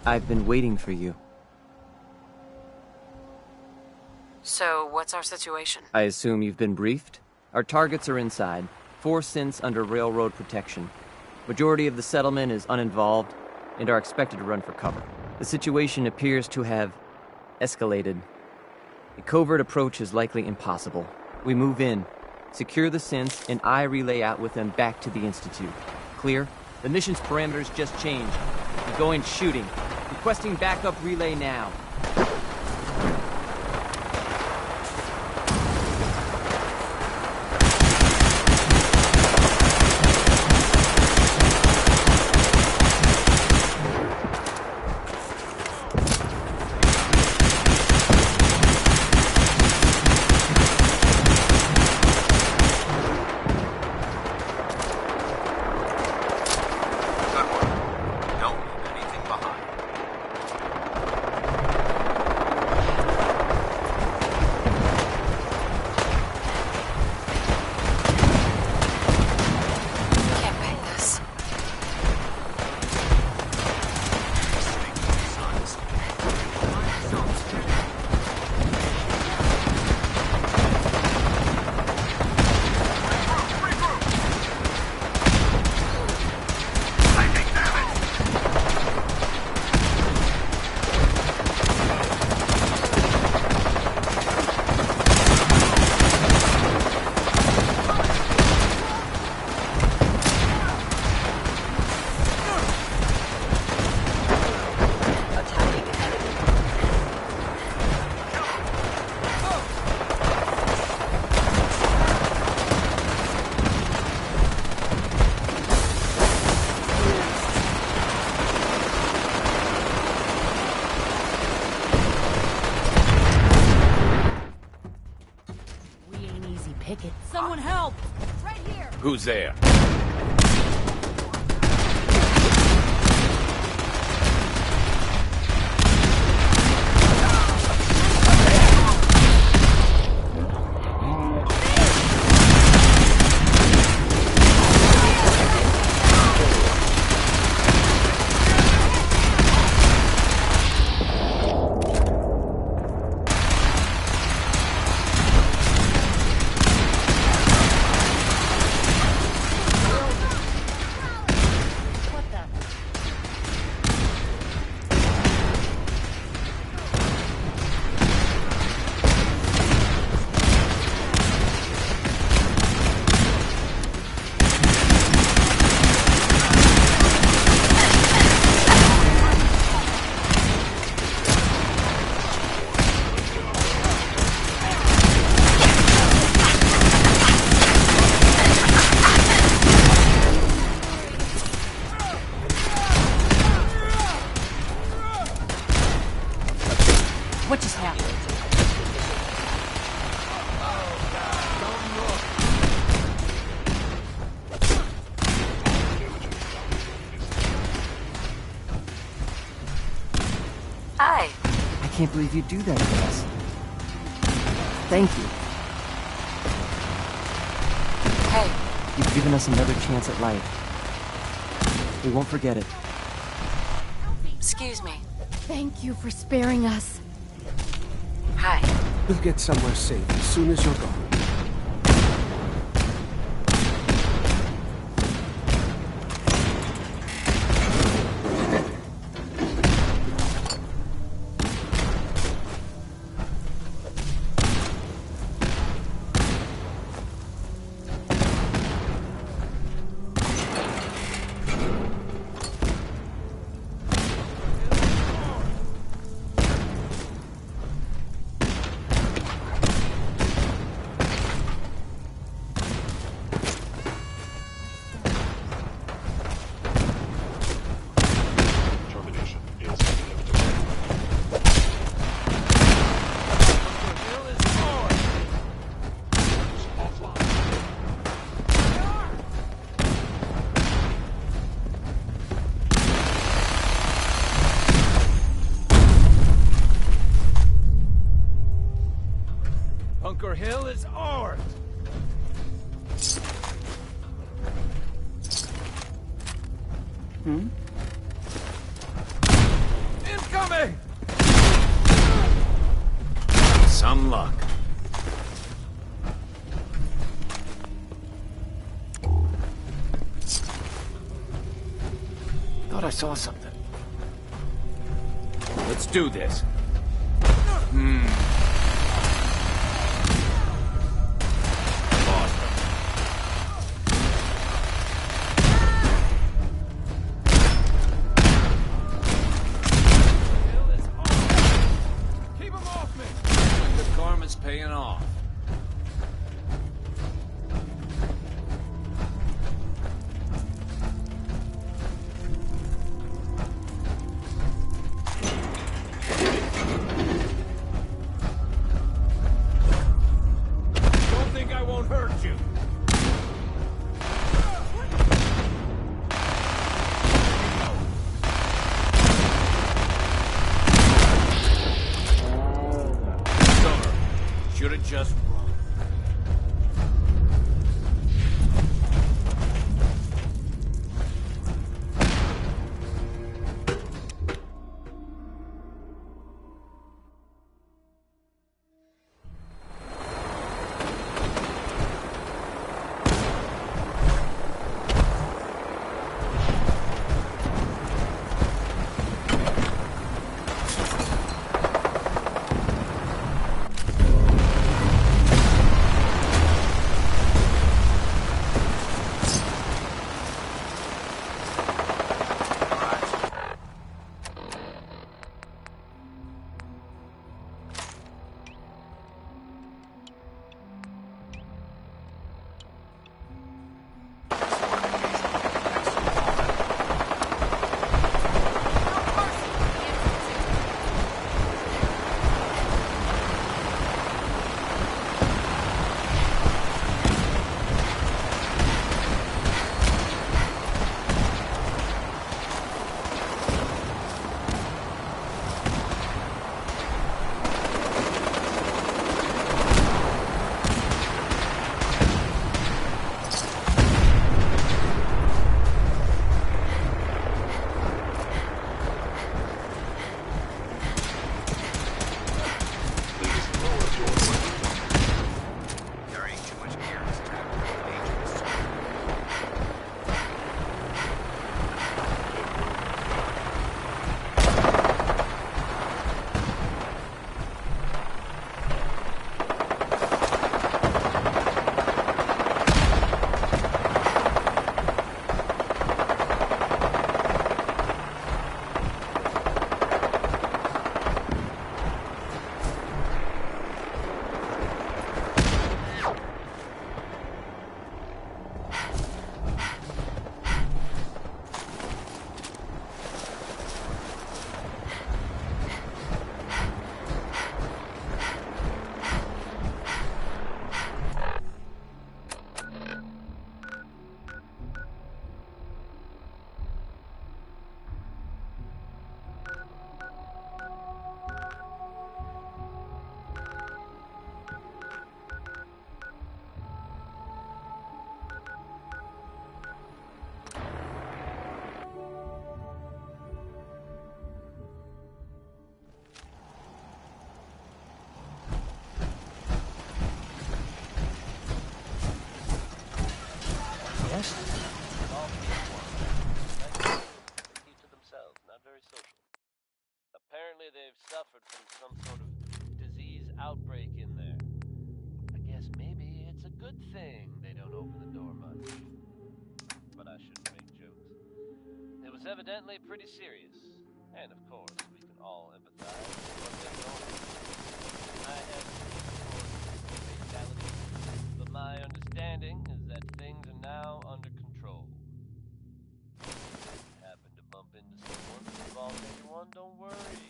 I've been waiting for you. So, what's our situation? I assume you've been briefed? Our targets are inside. 4 synths under railroad protection. Majority of the settlement is uninvolved and are expected to run for cover. The situation appears to have escalated. A covert approach is likely impossible. We move in, secure the synths, and I relay out with them back to the Institute. Clear? The mission's parameters just changed. We go in shooting. Requesting backup relay now. Someone help! Right here! Who's there? What just happened? Hi. I can't believe you do that to us. Thank you. Hey. You've given us another chance at life. We won't forget it. Excuse me. Thank you for sparing us. Hi. We'll get somewhere safe as soon as you're gone. Bunker Hill is ours! luck. Thought I saw something. Let's do this. Keep him off me! The karma's paying off. Don't think I won't hurt you. Sorry. Should have just run. They've suffered from some sort of disease outbreak in there. I guess maybe it's a good thing they don't open the door much. But I shouldn't make jokes. It was evidently pretty serious. And of course, we can all empathize with what they're going through. I have fatality, but my understanding is that things are now under control. If you happen to bump into someone who involves anyone, don't worry.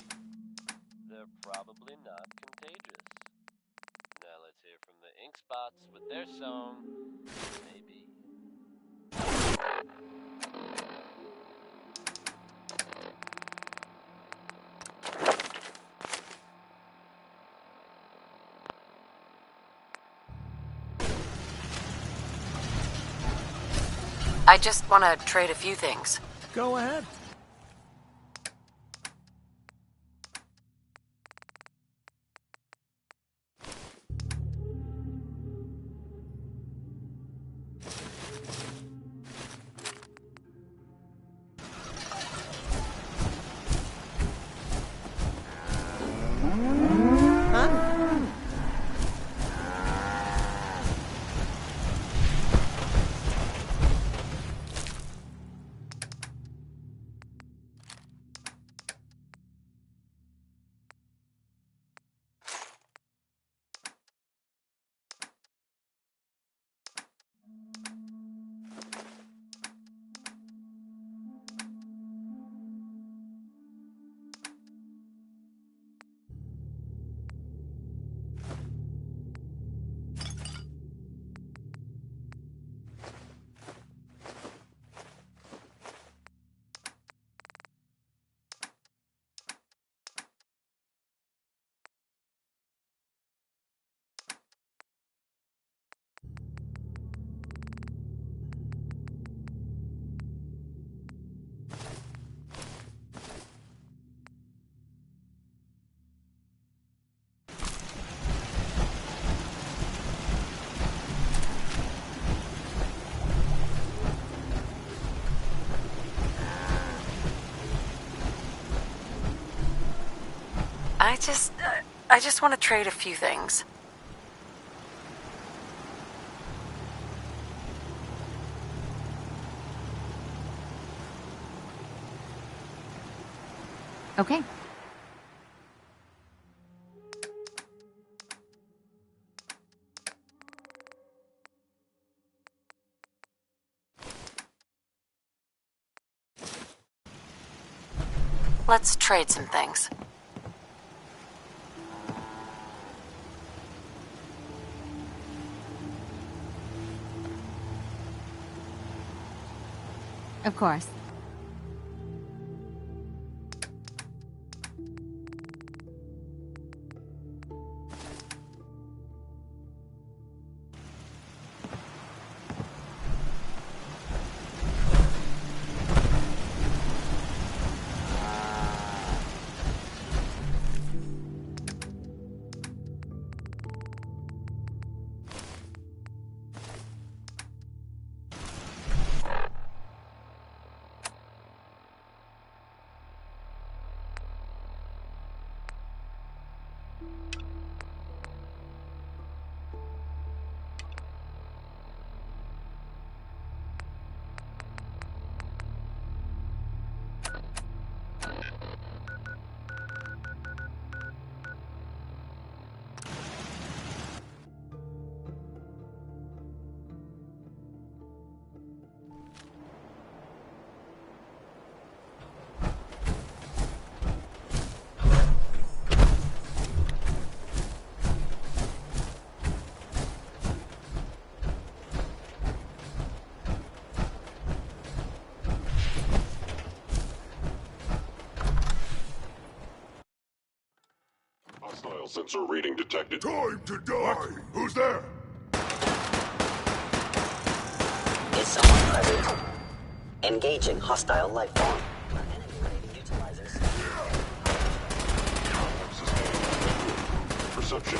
They're probably not contagious. Now let's hear from the Ink Spots with their song, Maybe. I just want to trade a few things. Go ahead. I just want to trade a few things. Okay. Let's trade some things. Of course. Hostile sensor reading detected. Time to die! Who's there? Is someone present? Engaging hostile life form. Enemy utilizers. Perception.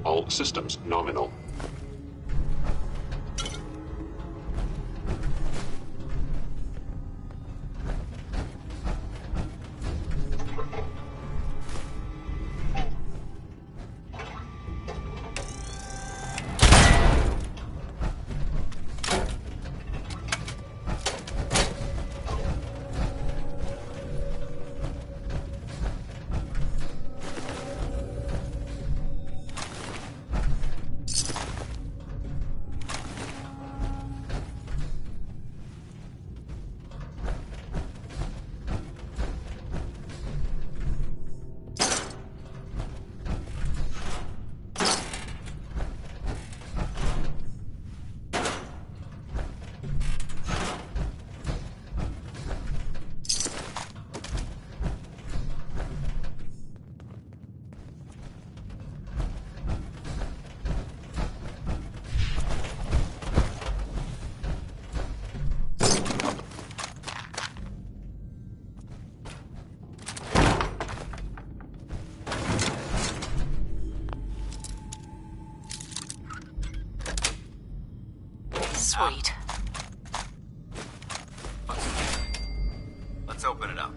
All systems nominal. Sweet. Let's open it up.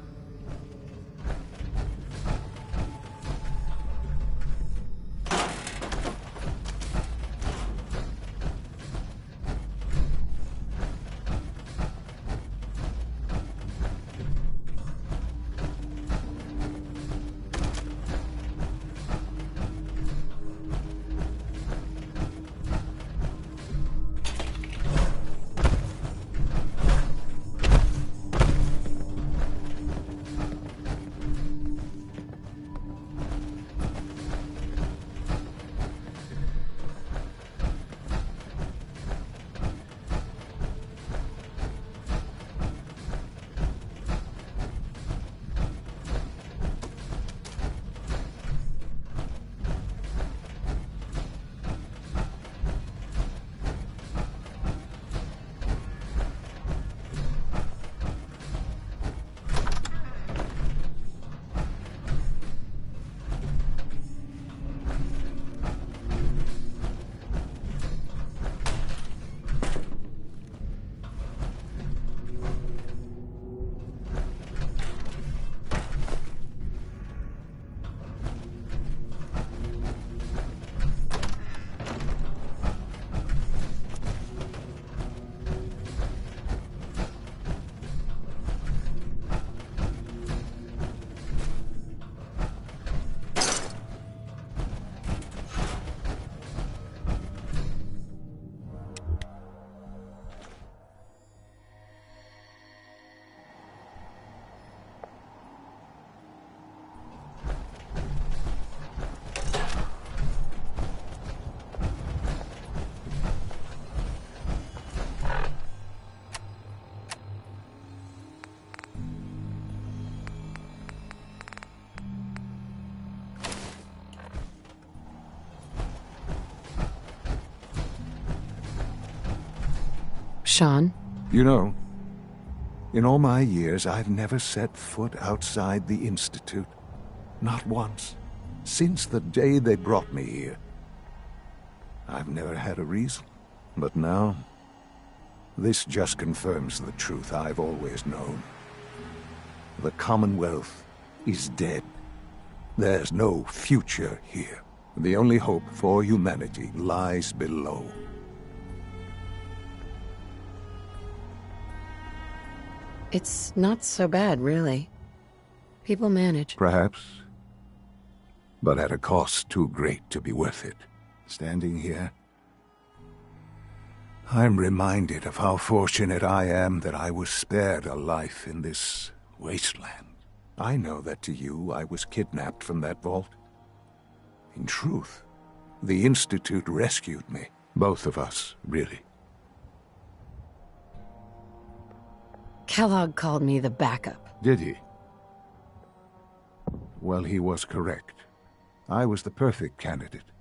Sean? You know, in all my years, I've never set foot outside the Institute. Not once. Since the day they brought me here. I've never had a reason. But now, this just confirms the truth I've always known. The Commonwealth is dead. There's no future here. The only hope for humanity lies below. It's not so bad, really. People manage. Perhaps. But at a cost too great to be worth it. Standing here, I'm reminded of how fortunate I am that I was spared a life in this wasteland. I know that to you, I was kidnapped from that vault. In truth, the Institute rescued me. Both of us, really. Kellogg called me the backup. Did he? Well, he was correct. I was the perfect candidate.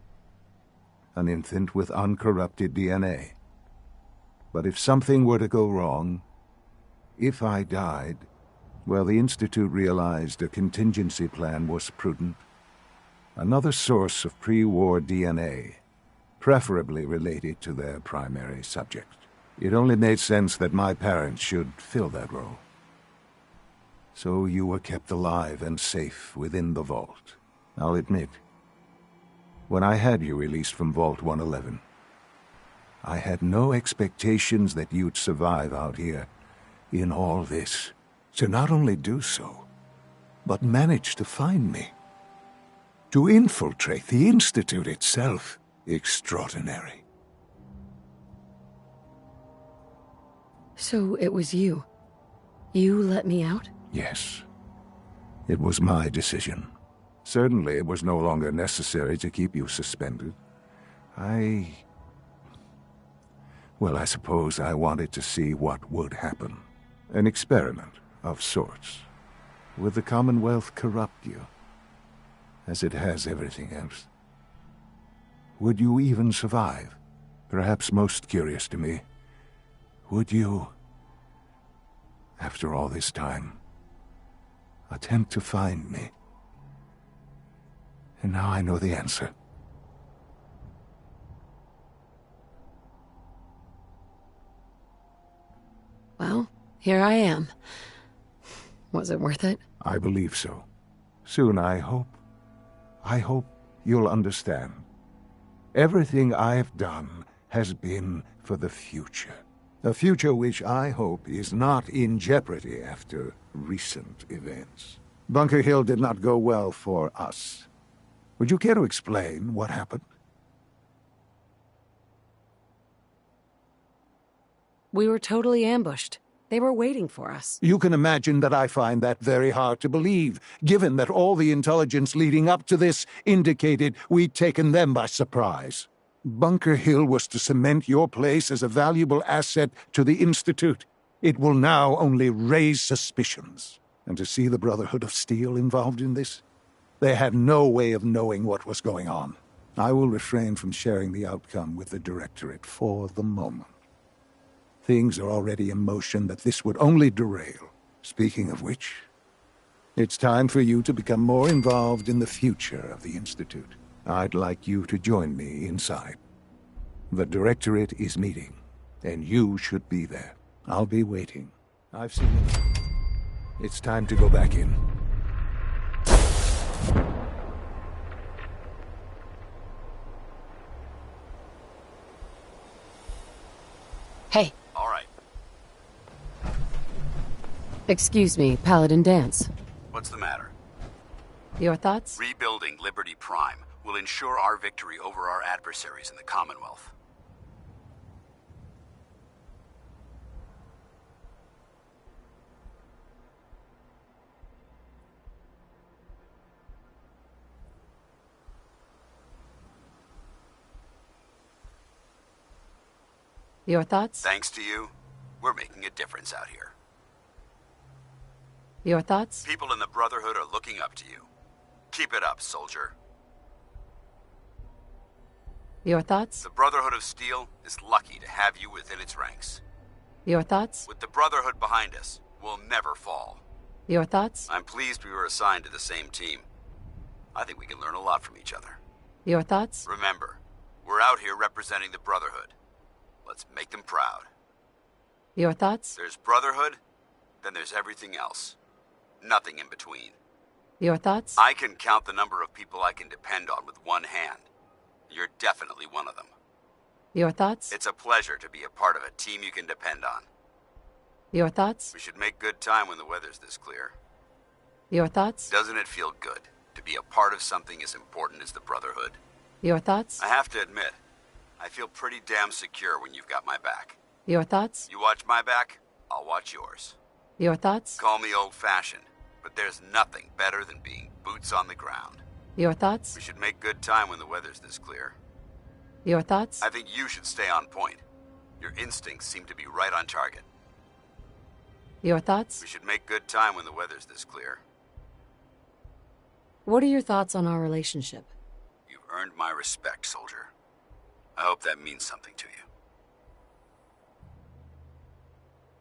An infant with uncorrupted DNA. But if something were to go wrong, if I died, well, the Institute realized a contingency plan was prudent. Another source of pre-war DNA, preferably related to their primary subject. It only made sense that my parents should fill that role. So you were kept alive and safe within the vault. I'll admit, when I had you released from Vault 111, I had no expectations that you'd survive out here in all this. To not only do so, but manage to find me. To infiltrate the Institute itself. Extraordinary. So it was you. You let me out? Yes. It was my decision. Certainly it was no longer necessary to keep you suspended. Well, I suppose I wanted to see what would happen. An experiment of sorts. Would the Commonwealth corrupt you? As it has everything else. Would you even survive? Perhaps most curious to me, would you, after all this time, attempt to find me? And now I know the answer. here I am. Was it worth it? I believe so. Soon, I hope. I hope you'll understand. Everything I've done has been for the future. A future which I hope is not in jeopardy after recent events. Bunker Hill did not go well for us. Would you care to explain what happened? We were totally ambushed. They were waiting for us. You can imagine that I find that very hard to believe, given that all the intelligence leading up to this indicated we'd taken them by surprise. Bunker Hill was to cement your place as a valuable asset to the Institute. It will now only raise suspicions. And to see the Brotherhood of Steel involved in this? They had no way of knowing what was going on. I will refrain from sharing the outcome with the Directorate for the moment. Things are already in motion that this would only derail. Speaking of which, it's time for you to become more involved in the future of the Institute. I'd like you to join me inside. The Directorate is meeting, and you should be there. I'll be waiting. I've seen enough. It's time to go back in. Hey. All right. Excuse me, Paladin Danse. What's the matter? Your thoughts? Rebuilding Liberty Prime will ensure our victory over our adversaries in the Commonwealth. Your thoughts? Thanks to you, we're making a difference out here. Your thoughts? People in the Brotherhood are looking up to you. Keep it up, soldier. Your thoughts? The Brotherhood of Steel is lucky to have you within its ranks. Your thoughts? With the Brotherhood behind us, we'll never fall. Your thoughts? I'm pleased we were assigned to the same team. I think we can learn a lot from each other. Your thoughts? Remember, we're out here representing the Brotherhood. Let's make them proud. Your thoughts? There's Brotherhood, then there's everything else. Nothing in between. Your thoughts? I can count the number of people I can depend on with one hand. You're definitely one of them. Your thoughts? It's a pleasure to be a part of a team you can depend on. Your thoughts? We should make good time when the weather's this clear. Your thoughts? Doesn't it feel good to be a part of something as important as the Brotherhood? Your thoughts? I have to admit, I feel pretty damn secure when you've got my back. Your thoughts? You watch my back, I'll watch yours. Your thoughts? Call me old-fashioned, but there's nothing better than being boots on the ground. Your thoughts? We should make good time when the weather's this clear. Your thoughts? I think you should stay on point. Your instincts seem to be right on target. Your thoughts? We should make good time when the weather's this clear. What are your thoughts on our relationship? You've earned my respect, soldier. I hope that means something to you.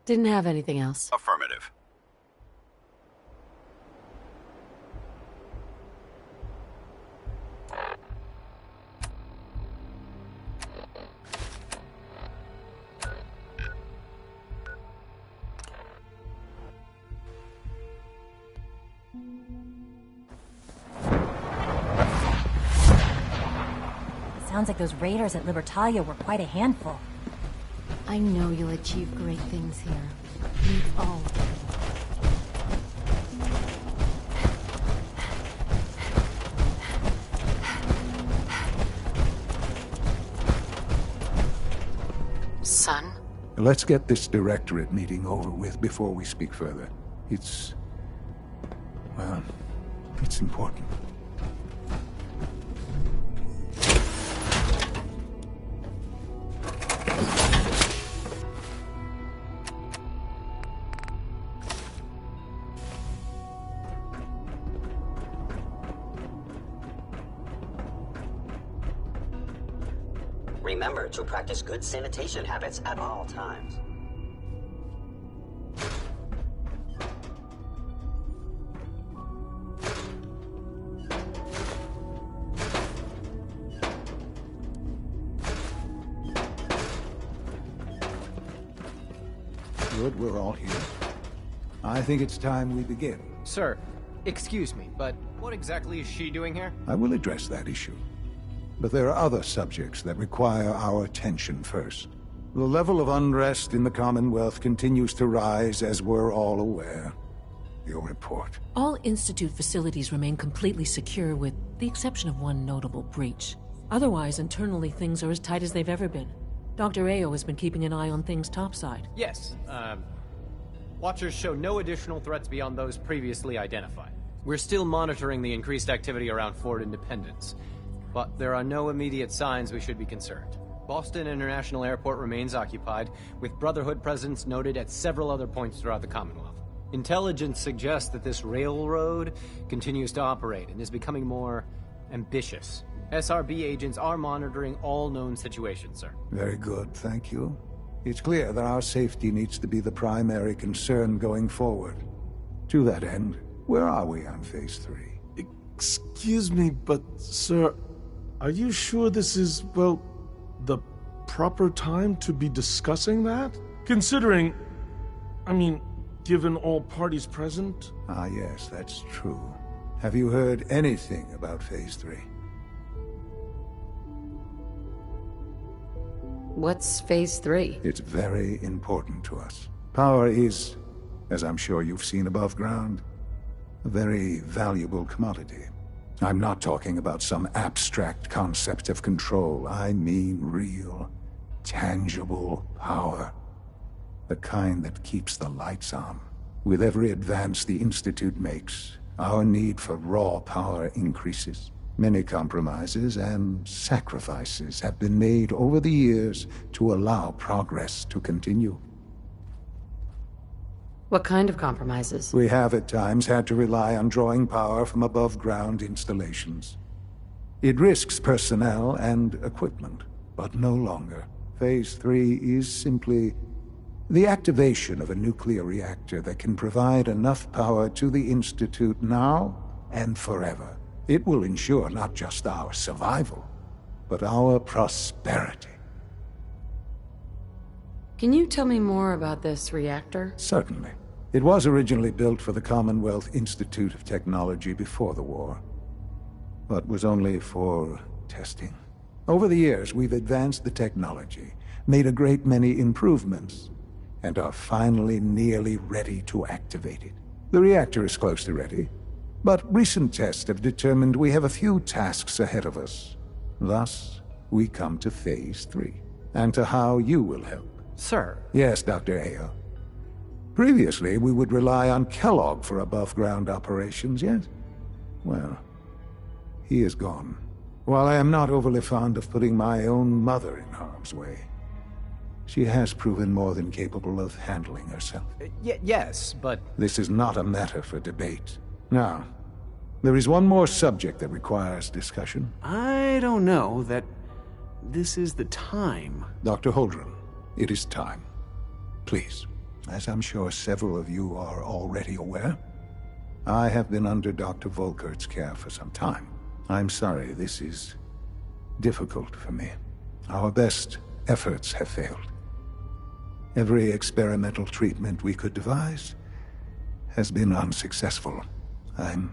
Didn't have anything else. Affirmative. Sounds like those raiders at Libertalia were quite a handful. I know you'll achieve great things here. We've all done. Son? Let's get this Directorate meeting over with before we speak further. It's important. Remember to practice good sanitation habits at all times. Good, we're all here. I think it's time we begin. Sir, excuse me, but what exactly is she doing here? I will address that issue. But there are other subjects that require our attention first. The level of unrest in the Commonwealth continues to rise, as we're all aware. Your report. All Institute facilities remain completely secure with the exception of one notable breach. Otherwise, internally things are as tight as they've ever been. Dr. Ao has been keeping an eye on things topside. Yes, Watchers show no additional threats beyond those previously identified. We're still monitoring the increased activity around Fort Independence, but there are no immediate signs we should be concerned. Boston International Airport remains occupied, with Brotherhood presence noted at several other points throughout the Commonwealth. Intelligence suggests that this railroad continues to operate and is becoming more ambitious. SRB agents are monitoring all known situations, sir. Very good, thank you. It's clear that our safety needs to be the primary concern going forward. To that end, where are we on Phase 3? Excuse me, but, sir, are you sure this is, well, the proper time to be discussing that? Considering, given all parties present? Ah, yes, that's true. Have you heard anything about Phase 3? What's Phase 3? It's very important to us. Power is, as I'm sure you've seen above ground, a very valuable commodity. I'm not talking about some abstract concept of control. I mean real, tangible power. The kind that keeps the lights on. With every advance the Institute makes, our need for raw power increases. Many compromises and sacrifices have been made over the years to allow progress to continue. What kind of compromises? We have at times had to rely on drawing power from above-ground installations. It risks personnel and equipment, but no longer. Phase 3 is simply the activation of a nuclear reactor that can provide enough power to the Institute now and forever. It will ensure not just our survival, but our prosperity. Can you tell me more about this reactor? Certainly. It was originally built for the Commonwealth Institute of Technology before the war, but was only for testing. Over the years, we've advanced the technology, made a great many improvements, and are finally nearly ready to activate it. The reactor is close to ready, but recent tests have determined we have a few tasks ahead of us. Thus, we come to Phase 3, and to how you will help. Sir? Yes, Dr. Ao. Previously, we would rely on Kellogg for above-ground operations, yes? Well, he is gone. While I am not overly fond of putting my own mother in harm's way, she has proven more than capable of handling herself. Yes, but... This is not a matter for debate. Now, there is one more subject that requires discussion. I don't know that this is the time. Dr. Holdren, it is time. Please. As I'm sure several of you are already aware, I have been under Dr. Volkert's care for some time. I'm sorry, this is difficult for me. Our best efforts have failed. Every experimental treatment we could devise has been unsuccessful. I'm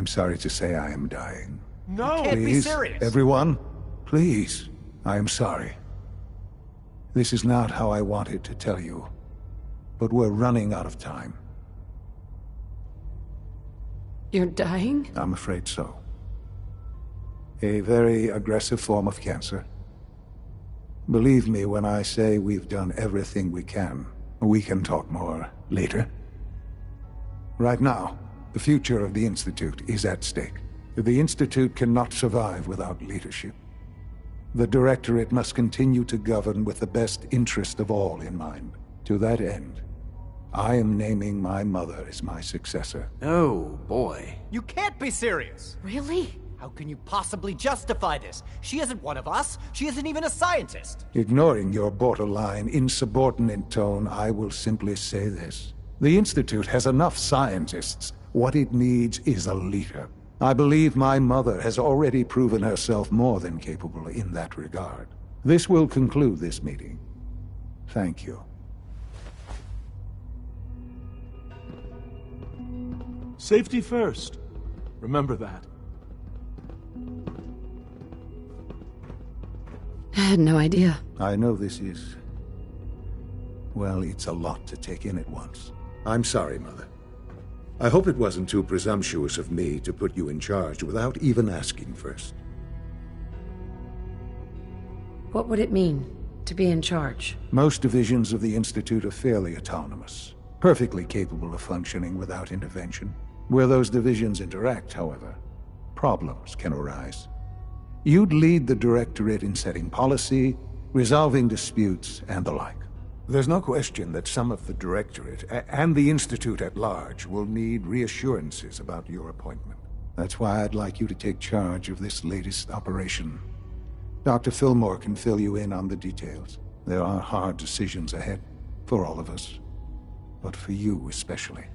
sorry to say I am dying. No! You can't be serious! Everyone, please. I am sorry. This is not how I wanted to tell you, but we're running out of time. You're dying? I'm afraid so. A very aggressive form of cancer. Believe me when I say we've done everything we can. We can talk more later. Right now, the future of the Institute is at stake. The Institute cannot survive without leadership. The Directorate must continue to govern with the best interest of all in mind. To that end, I am naming my mother as my successor. Oh, boy. You can't be serious! Really? How can you possibly justify this? She isn't one of us. She isn't even a scientist. Ignoring your borderline, insubordinate tone, I will simply say this. The Institute has enough scientists. What it needs is a leader. I believe my mother has already proven herself more than capable in that regard. This will conclude this meeting. Thank you. Safety first. Remember that. I had no idea. I know this is... well, it's a lot to take in at once. I'm sorry, Mother. I hope it wasn't too presumptuous of me to put you in charge without even asking first. What would it mean, to be in charge? Most divisions of the Institute are fairly autonomous, perfectly capable of functioning without intervention. Where those divisions interact, however, problems can arise. You'd lead the Directorate in setting policy, resolving disputes, and the like. There's no question that some of the Directorate, and the Institute at large, will need reassurances about your appointment. That's why I'd like you to take charge of this latest operation. Dr. Fillmore can fill you in on the details. There are hard decisions ahead, for all of us. But for you especially.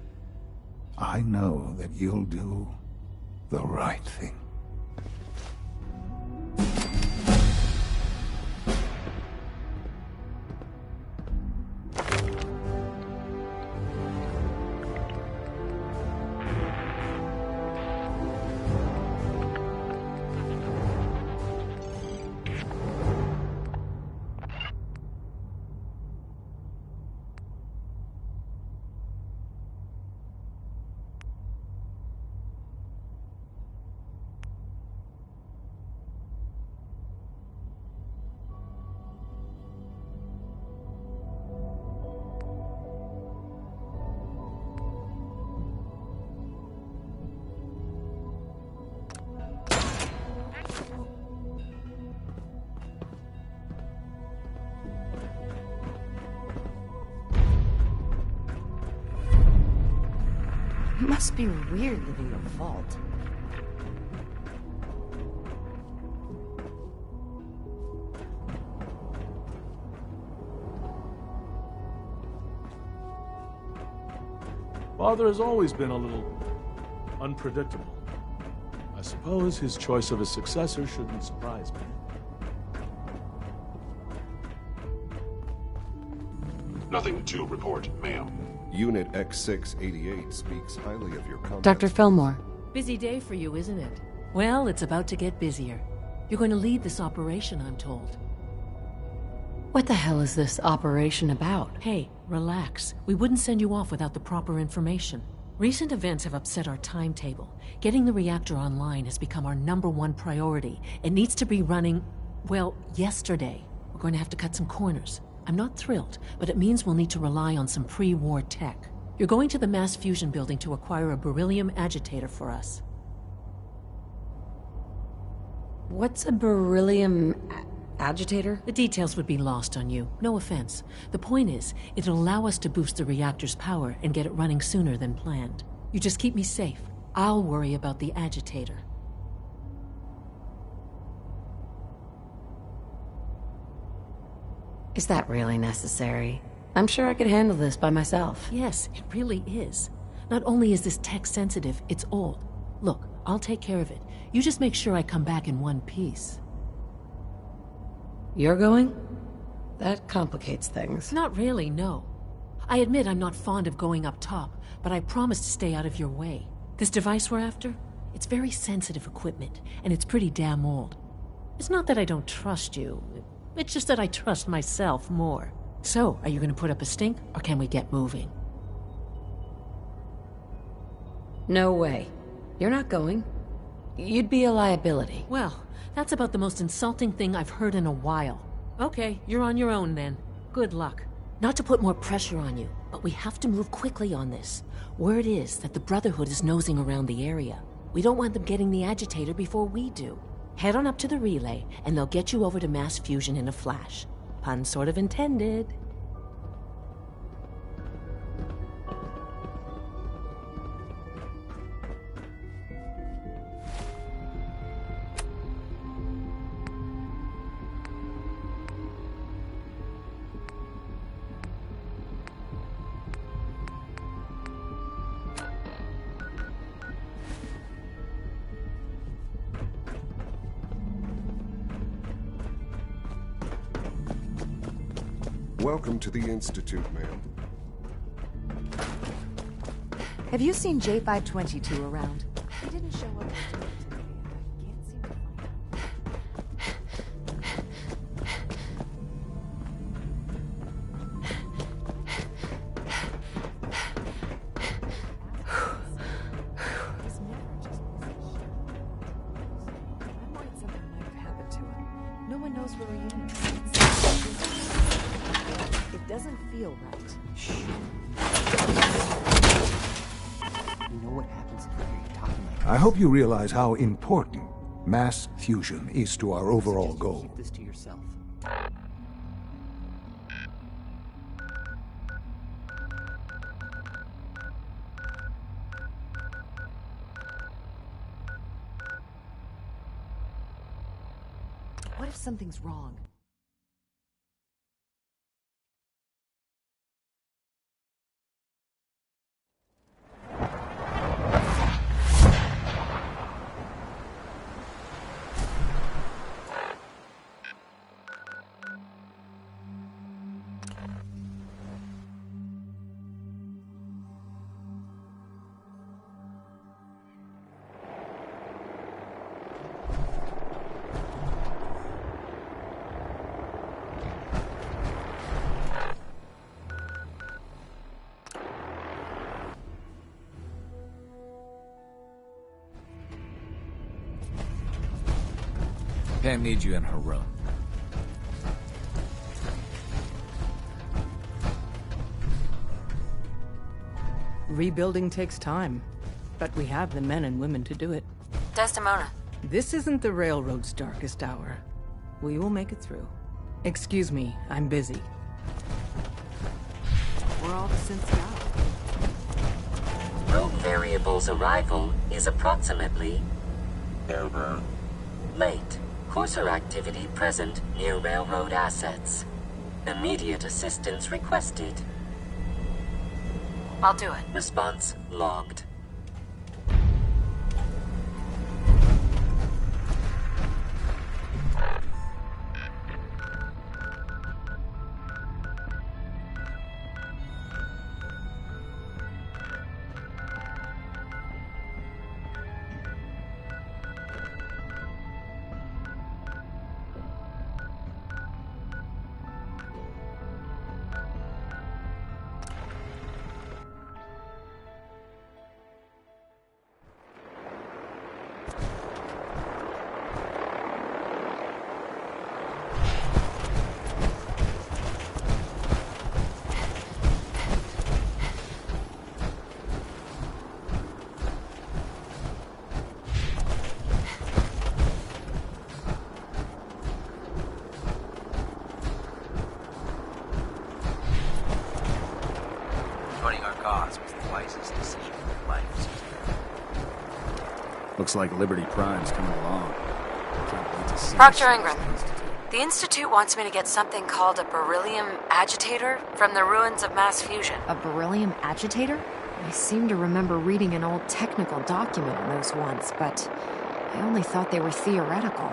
I know that you'll do the right thing. It must be weird living in a vault. Father has always been a little unpredictable. I suppose his choice of a successor shouldn't surprise me. Nothing to report, ma'am. Unit X688 speaks highly of your competence. Dr. Fillmore. Busy day for you, isn't it? Well, it's about to get busier. You're going to lead this operation, I'm told. What the hell is this operation about? Hey, relax. We wouldn't send you off without the proper information. Recent events have upset our timetable. Getting the reactor online has become our #1 priority. It needs to be running, well, yesterday. We're going to have to cut some corners. I'm not thrilled, but it means we'll need to rely on some pre-war tech. You're going to the Mass Fusion building to acquire a beryllium agitator for us. What's a beryllium agitator? The details would be lost on you. No offense. The point is, it'll allow us to boost the reactor's power and get it running sooner than planned. You just keep me safe. I'll worry about the agitator. Is that really necessary? I'm sure I could handle this by myself. Yes, it really is. Not only is this tech sensitive, it's old. Look, I'll take care of it. You just make sure I come back in one piece. You're going? That complicates things. Not really, no. I admit I'm not fond of going up top, but I promise to stay out of your way. This device we're after? It's very sensitive equipment, and it's pretty damn old. It's not that I don't trust you. It's just that I trust myself more. So, are you going to put up a stink, or can we get moving? No way. You're not going. You'd be a liability. Well, that's about the most insulting thing I've heard in a while. Okay, you're on your own then. Good luck. Not to put more pressure on you, but we have to move quickly on this. Word is that the Brotherhood is nosing around the area. We don't want them getting the agitator before we do. Head on up to the relay, and they'll get you over to Mass Fusion in a flash. Pun sort of intended. Welcome to the Institute, ma'am. Have you seen J522 around? He didn't show up. Can't seem to find him. I'm worried something might have happened to him. No one knows where he is. It doesn't feel right. Shh. You know what happens if I hear you talking like this? I hope you realize how important mass fusion is to our overall goal. Keep this to yourself. What if something's wrong? Pam needs you in her room. Rebuilding takes time, but we have the men and women to do it. Desdemona. This isn't the Railroad's darkest hour. We will make it through. Excuse me, I'm busy. Where all the synths go? Rogue Variable's arrival is approximately late. Courser activity present near railroad assets. Immediate assistance requested. I'll do it. Response logged. Looks like Liberty Prime's coming along. Can't wait to see Proctor Ingram. The Institute wants me to get something called a beryllium agitator from the ruins of mass fusion. A beryllium agitator? I seem to remember reading an old technical document on those once, but I only thought they were theoretical.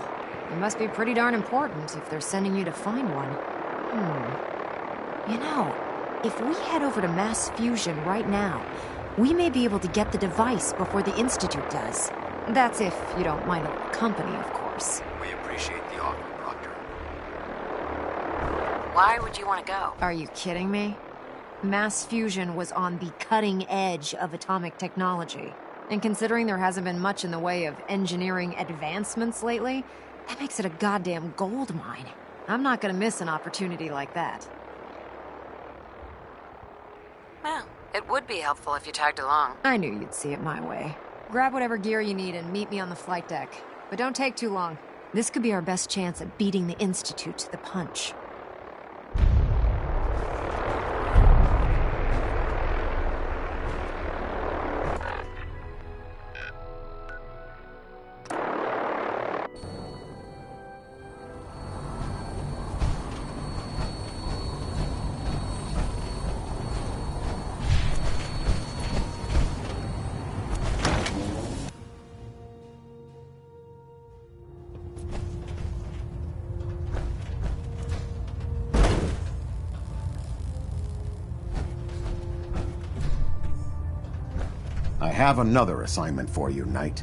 They must be pretty darn important if they're sending you to find one. You know, if we head over to mass fusion right now, we may be able to get the device before the Institute does. That's if you don't mind a little company, of course. We appreciate the offer, Proctor. Why would you want to go? Are you kidding me? Mass fusion was on the cutting edge of atomic technology. And considering there hasn't been much in the way of engineering advancements lately, that makes it a goddamn gold mine. I'm not gonna miss an opportunity like that. Well, it would be helpful if you tagged along. I knew you'd see it my way. Grab whatever gear you need and meet me on the flight deck. But don't take too long. This could be our best chance at beating the Institute to the punch. have another assignment for you, Knight.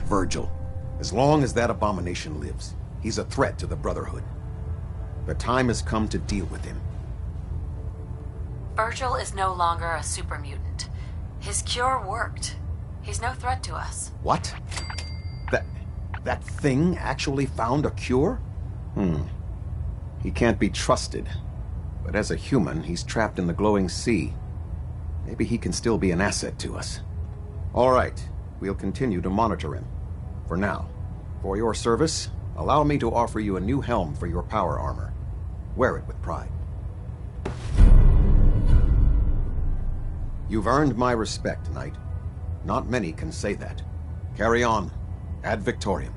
Virgil. As long as that abomination lives, he's a threat to the Brotherhood. The time has come to deal with him. Virgil is no longer a super mutant. His cure worked. He's no threat to us. What? That thing actually found a cure? He can't be trusted. But as a human, he's trapped in the glowing sea. Maybe he can still be an asset to us. All right, we'll continue to monitor him. For now. For your service, allow me to offer you a new helm for your power armor. Wear it with pride. You've earned my respect, Knight. Not many can say that. Carry on. Ad Victoriam.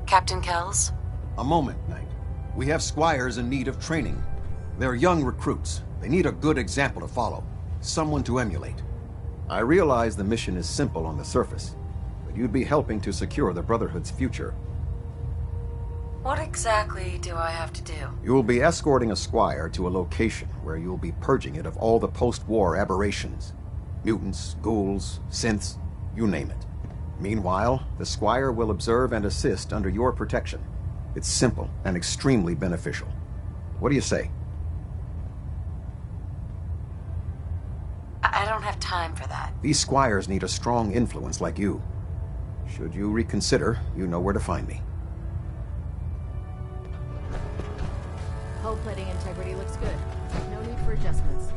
Captain Kells? A moment, Knight. We have squires in need of training. They're young recruits. They need a good example to follow. Someone to emulate. I realize the mission is simple on the surface, but you'd be helping to secure the Brotherhood's future. What exactly do I have to do? You'll be escorting a squire to a location where you'll be purging it of all the post-war aberrations. Mutants, ghouls, synths, you name it. Meanwhile, the squire will observe and assist under your protection. It's simple and extremely beneficial. What do you say? I don't have time for that. These squires need a strong influence like you. Should you reconsider, you know where to find me. Hull plating integrity looks good. No need for adjustments.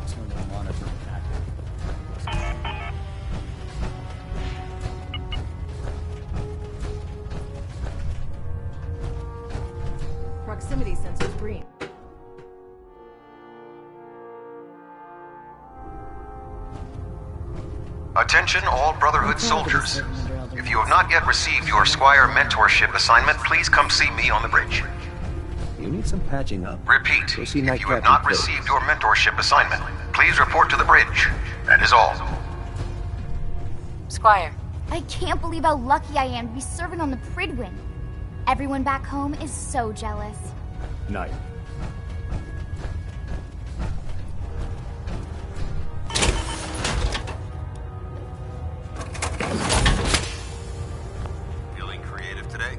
Internal monitoring active. Proximity sensors green. Attention all Brotherhood soldiers. If you have not yet received your Squire mentorship assignment, please come see me on the bridge. You need some patching up. Repeat, if you have not received your mentorship assignment, please report to the bridge. That is all. Squire. I can't believe how lucky I am to be serving on the Pridwin. Everyone back home is so jealous. Knight. Feeling creative today?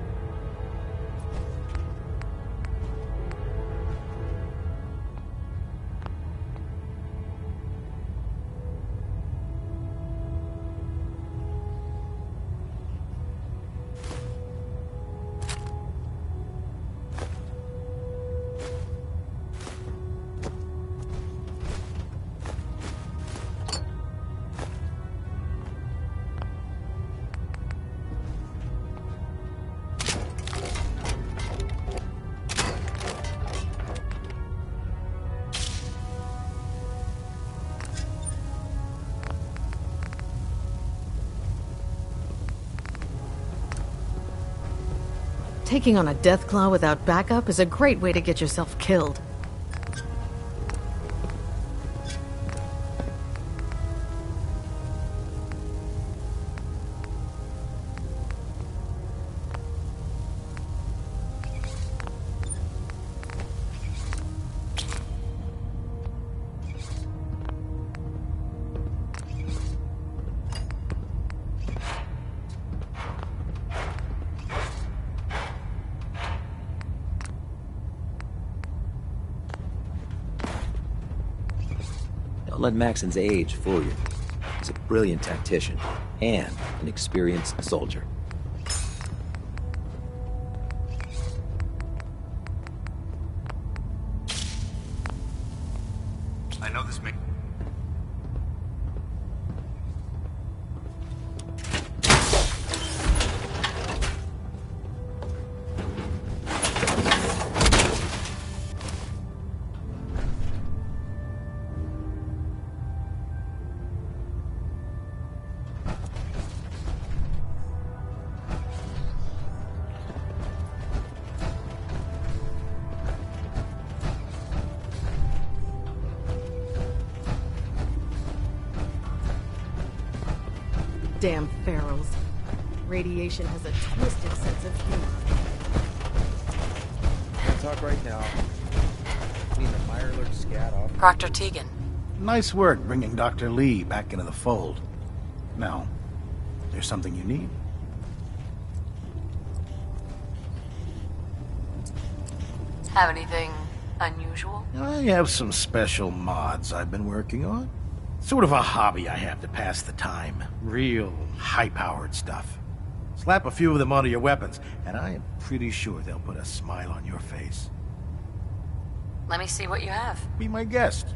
Taking on a Deathclaw without backup is a great way to get yourself killed. Don't let Maxon's age fool you. He's a brilliant tactician and an experienced soldier. I know this may... Damn ferals. Radiation has a twisted sense of humor. talk right now. Clean the Mirelurk scat off. Proctor Tegan. Nice work bringing Dr. Lee back into the fold. Now, there's something you need. Have anything unusual? I have some special mods I've been working on. Sort of a hobby I have to pass the time. Real high-powered stuff. Slap a few of them onto your weapons, and I am pretty sure they'll put a smile on your face. Let me see what you have. Be my guest.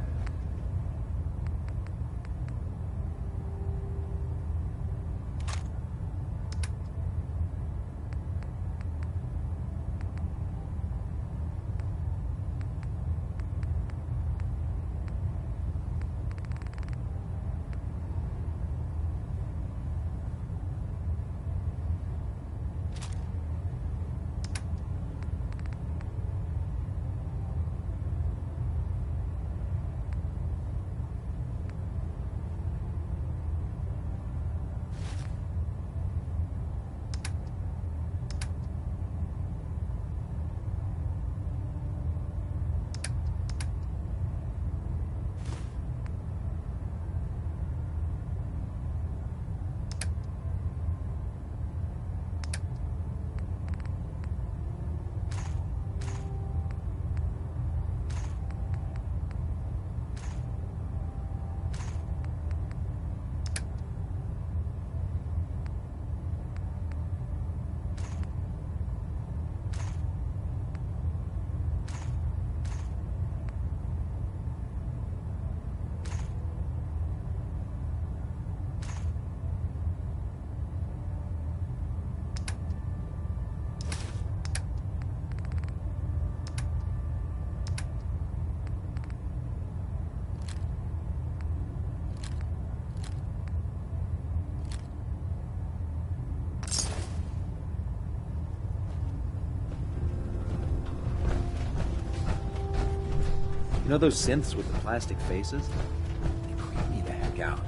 You know those synths with the plastic faces? They creep me the heck out.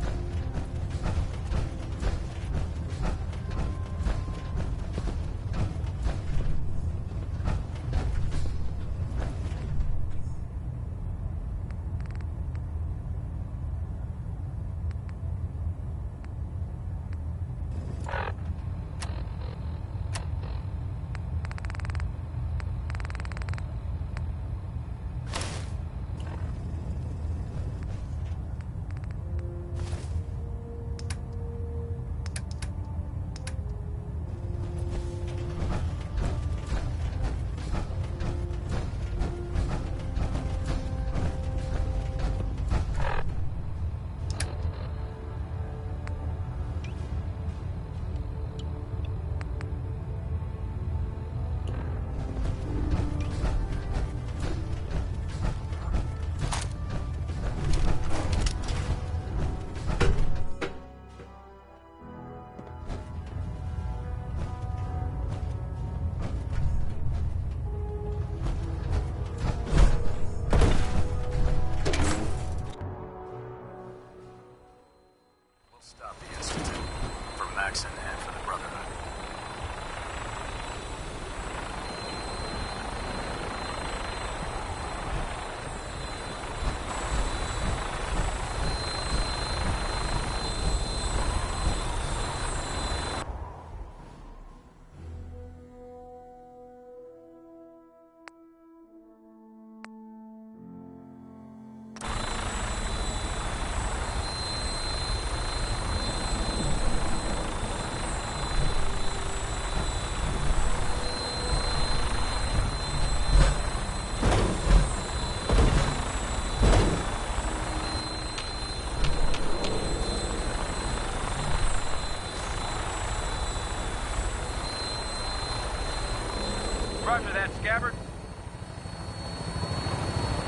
Roger that, Scabbard.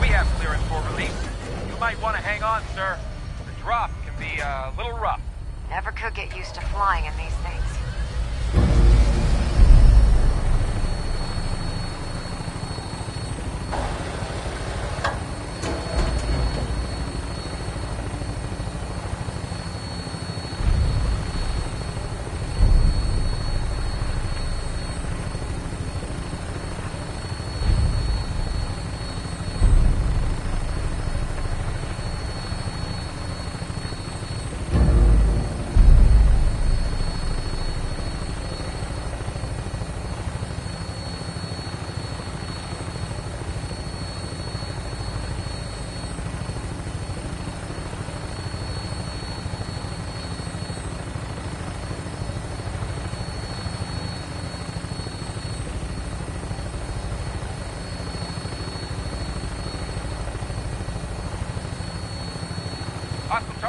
We have clearance for release. You might want to hang on, sir. The drop can be a little rough. Never could get used to flying in these things.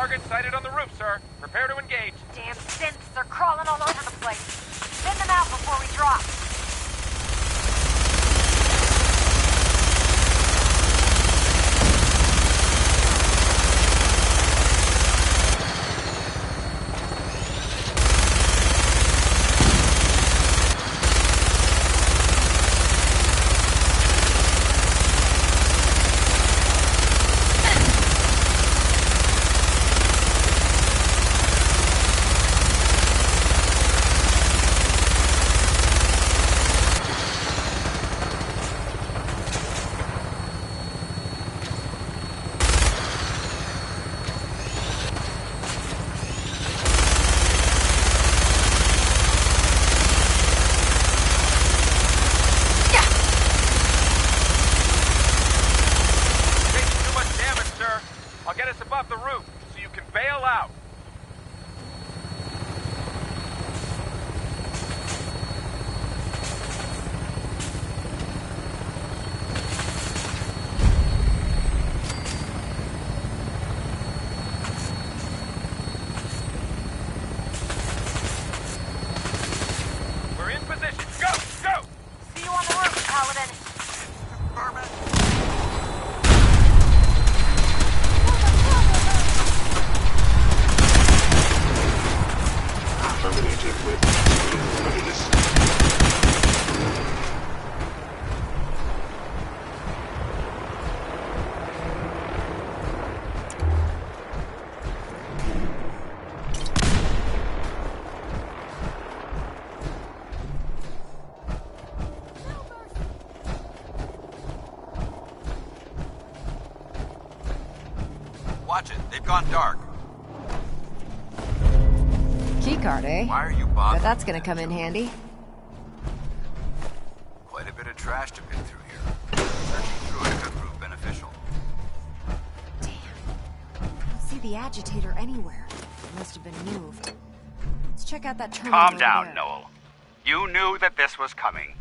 Target sighted on the roof, sir. Prepare to engage. Damn synths, they're crawling all over the place. Send them out before we drop. Watch it. They've gone dark. Keycard, eh? Why are you Bet bothering? that's gonna come in handy. Quite a bit of trash to pick through here. Searching through it could prove beneficial. Don't see the agitator anywhere. It must have been moved. Let's check out that terminal. Calm over down, there. Noel. You knew that this was coming.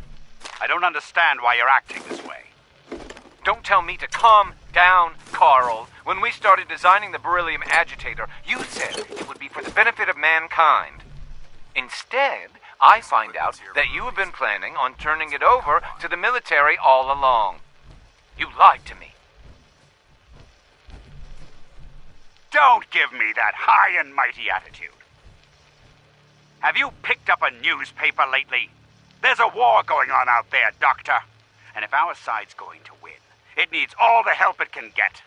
I don't understand why you're acting this way. Don't tell me to calm down, Carl. When we started designing the beryllium agitator, you said it would be for the benefit of mankind. Instead, I find out that you have been planning on turning it over to the military all along. You lied to me. Don't give me that high and mighty attitude. Have you picked up a newspaper lately? There's a war going on out there, Doctor. And if our side's going to win, it needs all the help it can get.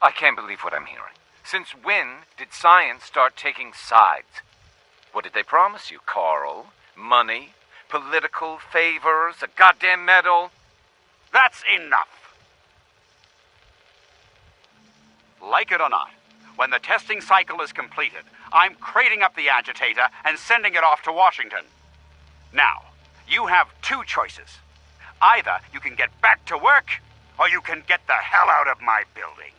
I can't believe what I'm hearing. Since when did science start taking sides? What did they promise you, Carl? Money? Political favors? A goddamn medal? That's enough. Like it or not, when the testing cycle is completed, I'm crating up the agitator and sending it off to Washington. Now, you have two choices. Either you can get back to work, or you can get the hell out of my building.